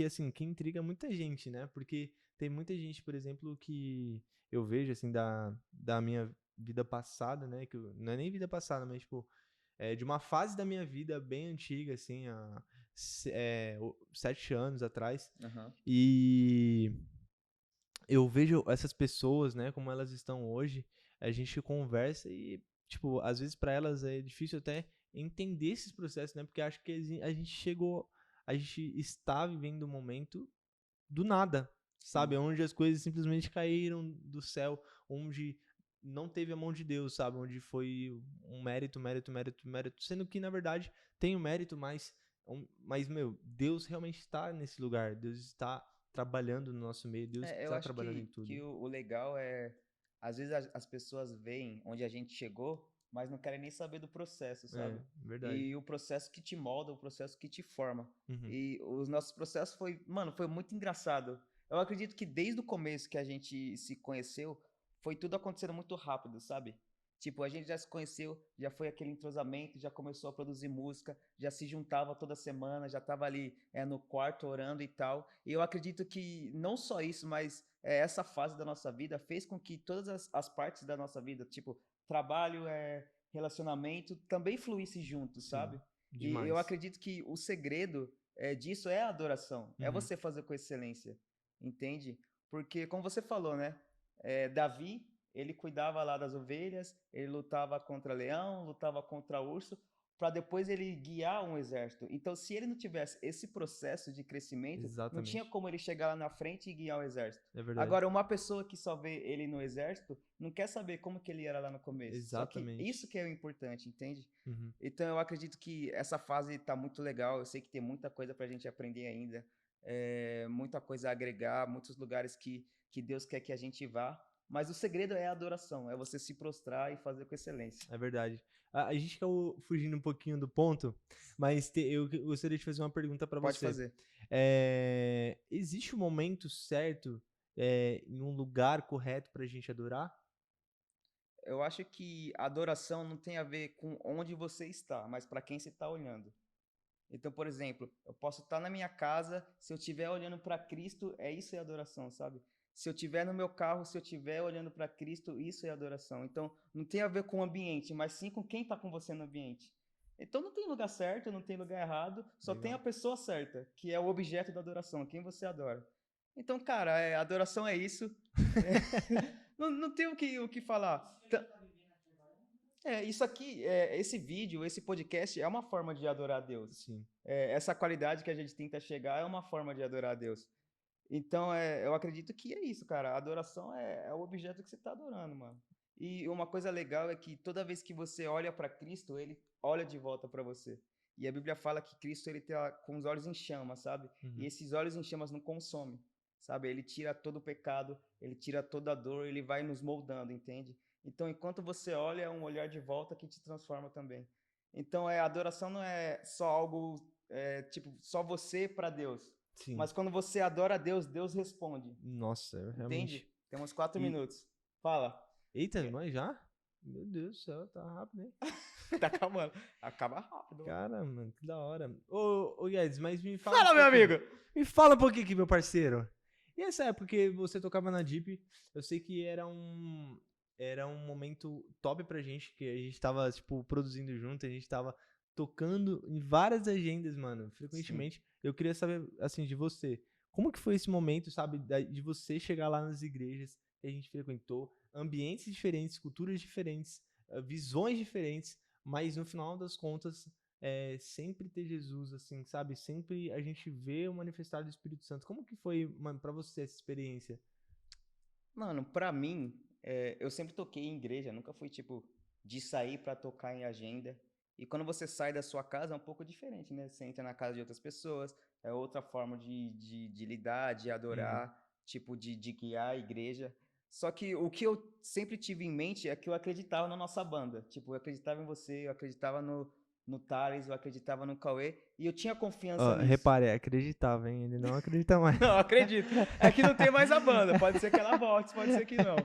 assim, que intriga muita gente, né? Porque tem muita gente, por exemplo, que eu vejo, assim, da minha vida passada, né? Não é nem vida passada, mas, tipo, de uma fase da minha vida bem antiga, assim, há 7 anos atrás. Aham. E eu vejo essas pessoas, né, como elas estão hoje, a gente conversa e, tipo, às vezes para elas é difícil até entender esses processos, né, porque acho que a gente está vivendo um momento do nada, Sim. sabe, onde as coisas simplesmente caíram do céu, onde não teve a mão de Deus, sabe, onde foi um mérito, mérito, mérito, mérito, sendo que na verdade tem o mérito, mas meu, Deus realmente está nesse lugar, Deus está trabalhando no nosso meio, Deus Eu está acho trabalhando em que tudo. o legal é, às vezes as pessoas veem onde a gente chegou, mas não querem nem saber do processo, É, sabe? verdade. E o processo que te molda, o processo que te forma. Uhum. E os nossos processos foi muito engraçado. Eu acredito que desde o começo que a gente se conheceu, foi tudo acontecendo muito rápido, sabe? Tipo, a gente já se conheceu, já foi aquele entrosamento, já começou a produzir música, já se juntava toda semana, já tava ali no quarto orando e tal. E eu acredito que não só isso, mas essa fase da nossa vida fez com que todas as partes da nossa vida, tipo trabalho, relacionamento, também fluísse junto, Sim, sabe? E eu demais. acredito que o segredo disso é a adoração, é Uhum. você fazer com excelência, entende? Porque, como você falou, né? Davi, ele cuidava lá das ovelhas, ele lutava contra leão, lutava contra urso, para depois ele guiar um exército. Então, se ele não tivesse esse processo de crescimento, não tinha Exatamente. como ele chegar lá na frente e guiar o exército. É verdade. Agora, uma pessoa que só vê ele no exército, não quer saber como que ele era lá no começo. Só que Exatamente. isso que é o importante, entende? Uhum. Então, eu acredito que essa fase tá muito legal. Eu sei que tem muita coisa pra gente aprender ainda. Muita coisa a agregar, muitos lugares que Deus quer que a gente vá. Mas o segredo é a adoração, é você se prostrar e fazer com excelência. É verdade. A gente acabou fugindo um pouquinho do ponto, mas eu gostaria de fazer uma pergunta para Pode você. fazer. Existe um momento certo, em um lugar correto para a gente adorar? Eu acho que a adoração não tem a ver com onde você está, mas para quem você está olhando. Então, por exemplo, eu posso estar na minha casa, se eu estiver olhando para Cristo, isso é adoração, sabe? Se eu estiver no meu carro, se eu estiver olhando para Cristo, isso é adoração. Então, não tem a ver com o ambiente, mas sim com quem está com você no ambiente. Então, não tem lugar certo, não tem lugar errado, só tem a pessoa certa, que é o objeto da adoração, quem você adora. Então, cara, adoração é isso. Não tem o que falar. Isso aqui, esse vídeo, esse podcast é uma forma de adorar a Deus. Sim. Essa qualidade que a gente tenta chegar é uma forma de adorar a Deus. Então, eu acredito que é isso, cara. A adoração é o objeto que você está adorando, mano. E uma coisa legal é que toda vez que você olha para Cristo, ele olha de volta para você. E a Bíblia fala que Cristo ele tá com os olhos em chamas, sabe? Uhum. E esses olhos em chamas não consomem, sabe? Ele tira todo o pecado, ele tira toda a dor, ele vai nos moldando, entende? Então, enquanto você olha, é um olhar de volta que te transforma também. Então, a adoração não é só algo, tipo, só você para Deus. Sim. Mas quando você adora a Deus, Deus responde. Nossa, realmente. Entende? Temos 4 minutos. Fala. Eita, mas já? Meu Deus do céu, tá rápido, hein? Tá acabando. Acaba rápido. Cara, mano, que da hora. Ô Guedes, mas me fala. Fala, meu amigo! Me fala um pouquinho aqui, meu parceiro. E essa época que você tocava na Deep, eu sei que era um momento top pra gente, que a gente tava, tipo, produzindo junto, a gente tava tocando em várias agendas, mano, frequentemente. Sim. Eu queria saber, assim, de você, como que foi esse momento, sabe, de você chegar lá nas igrejas que a gente frequentou, ambientes diferentes, culturas diferentes, visões diferentes, mas no final das contas, sempre ter Jesus, assim, sabe? Sempre a gente vê o manifestar do Espírito Santo. Como que foi, mano, pra você essa experiência? Mano, pra mim, eu sempre toquei em igreja, nunca fui, tipo, de sair pra tocar em agenda. E quando você sai da sua casa é um pouco diferente, né? Você entra na casa de outras pessoas, é outra forma de lidar, de adorar, tipo, de guiar a igreja. Só que o que eu sempre tive em mente é que eu acreditava na nossa banda. Tipo, eu acreditava em você, eu acreditava no Thales, eu acreditava no Cauê, e eu tinha confiança nisso. Repare, acreditava, hein? Ele não acredita mais. Não, acredito. É que não tem mais a banda, pode ser que ela volte, pode ser que não.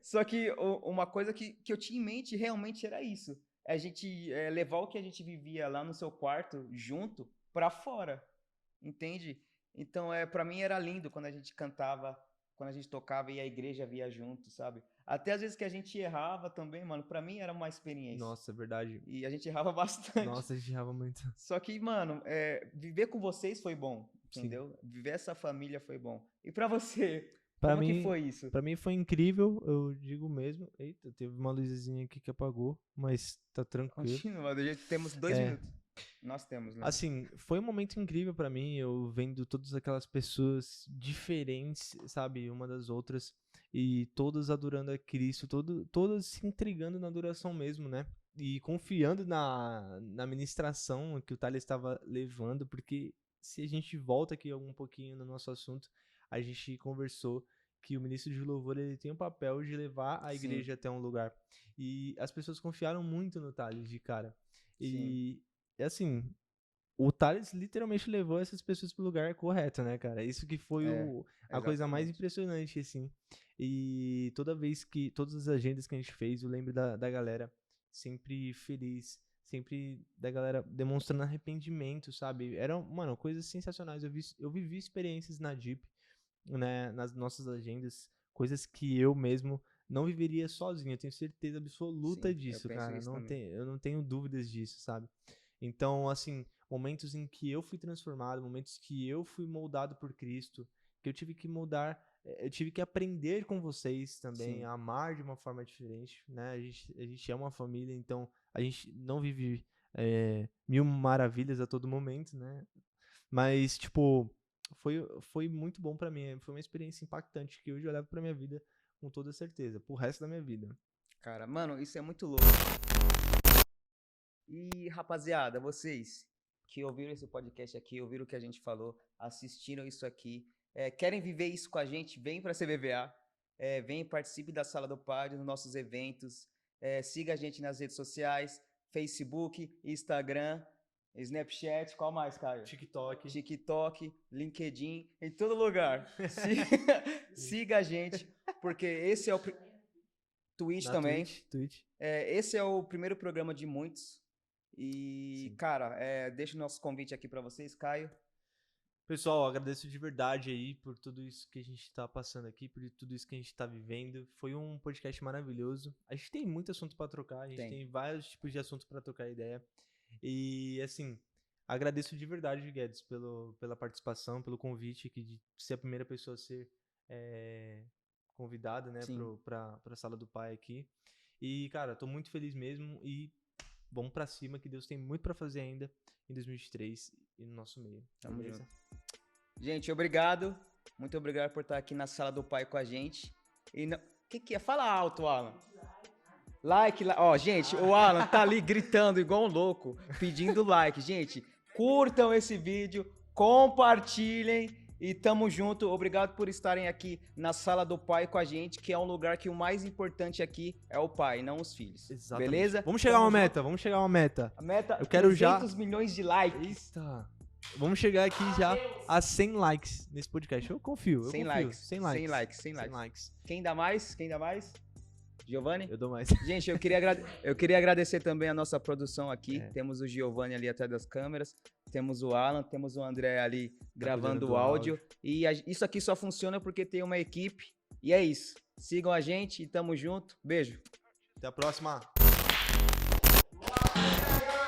Só que uma coisa que eu tinha em mente realmente era isso. A gente levar o que a gente vivia lá no seu quarto junto pra fora, entende? Então, pra mim era lindo quando a gente cantava, quando a gente tocava e a igreja via junto, sabe? Até às vezes que a gente errava também, mano, pra mim era uma experiência. Nossa, é verdade. E a gente errava bastante. Nossa, a gente errava muito. Só que, mano, viver com vocês foi bom, entendeu? Sim. Viver essa família foi bom. E pra você, como que foi isso? Pra mim foi incrível, eu digo mesmo. Eita, teve uma luzinha aqui que apagou, mas tá tranquilo. Continua, temos 2 minutos. Nós temos, né? Assim, foi um momento incrível pra mim, eu vendo todas aquelas pessoas diferentes, sabe, uma das outras, e todas adorando a Cristo, todas se entregando na adoração mesmo, né? E confiando na ministração que o Thales estava levando, porque se a gente volta aqui um pouquinho no nosso assunto, a gente conversou que o ministro de louvor ele tem o papel de levar a igreja até um lugar. E as pessoas confiaram muito no Thales de cara. E assim, o Thales literalmente levou essas pessoas pro lugar correto, né, cara? Isso que foi a coisa mais impressionante, assim. E todas as agendas que a gente fez, eu lembro da galera sempre feliz, sempre da galera demonstrando arrependimento, sabe? Eram, mano, coisas sensacionais. Eu vivi experiências na Deep, né, nas nossas agendas, coisas que eu mesmo não viveria sozinho. Eu tenho certeza absoluta disso, cara. Eu não tenho dúvidas disso, sabe? Então, assim, momentos em que eu fui transformado, momentos que eu fui moldado por Cristo, que eu tive que moldar, eu tive que aprender com vocês também, a amar de uma forma diferente, né? A gente é uma família, então a gente não vive mil maravilhas a todo momento, né? Mas, tipo, foi muito bom pra mim. Foi uma experiência impactante que hoje eu levo pra minha vida com toda certeza, pro resto da minha vida. Cara, mano, isso é muito louco. E, rapaziada, vocês que ouviram esse podcast aqui, ouviram o que a gente falou, assistiram isso aqui, querem viver isso com a gente, vem pra CBVA, vem e participe da Sala do Pai, nos nossos eventos, siga a gente nas redes sociais, Facebook, Instagram, Snapchat, qual mais, Caio? TikTok, LinkedIn, em todo lugar. Siga a gente, porque esse é o... Twitch também. Twitch. Esse é o primeiro programa de muitos. E, Sim. cara, deixo o nosso convite aqui pra vocês, Caio. Pessoal, agradeço de verdade aí por tudo isso que a gente tá passando aqui, por tudo isso que a gente tá vivendo. Foi um podcast maravilhoso. A gente tem muito assunto pra trocar, a gente tem vários tipos de assuntos pra trocar ideia. E, assim, agradeço de verdade, Guedes, pela participação, pelo convite aqui de ser a primeira pessoa a ser convidada, né, pra Sala do Pai aqui. E, cara, tô muito feliz mesmo e vamos pra cima, que Deus tem muito pra fazer ainda em 2023 e no nosso meio. Tamo junto. Gente, obrigado. Muito obrigado por estar aqui na Sala do Pai com a gente. E não... que é? Fala alto, Alan. Like. Ó, gente, o Alan tá ali gritando igual um louco, pedindo like. Gente, curtam esse vídeo, compartilhem e tamo junto. Obrigado por estarem aqui na Sala do Pai com a gente, que é um lugar que o mais importante aqui é o pai, não os filhos. Exatamente. Beleza? Vamos chegar a uma meta, A meta, eu quero 200 milhões de likes. Eita. Vamos chegar aqui já a 100 likes nesse podcast. Eu confio. 100 likes. Quem dá mais? Giovanni? Eu dou mais. Gente, eu queria agradecer também a nossa produção aqui. Temos o Giovanni ali atrás das câmeras. Temos o Alan, temos o André ali gravando o áudio. E isso aqui só funciona porque tem uma equipe. E é isso. Sigam a gente e tamo junto. Beijo. Até a próxima.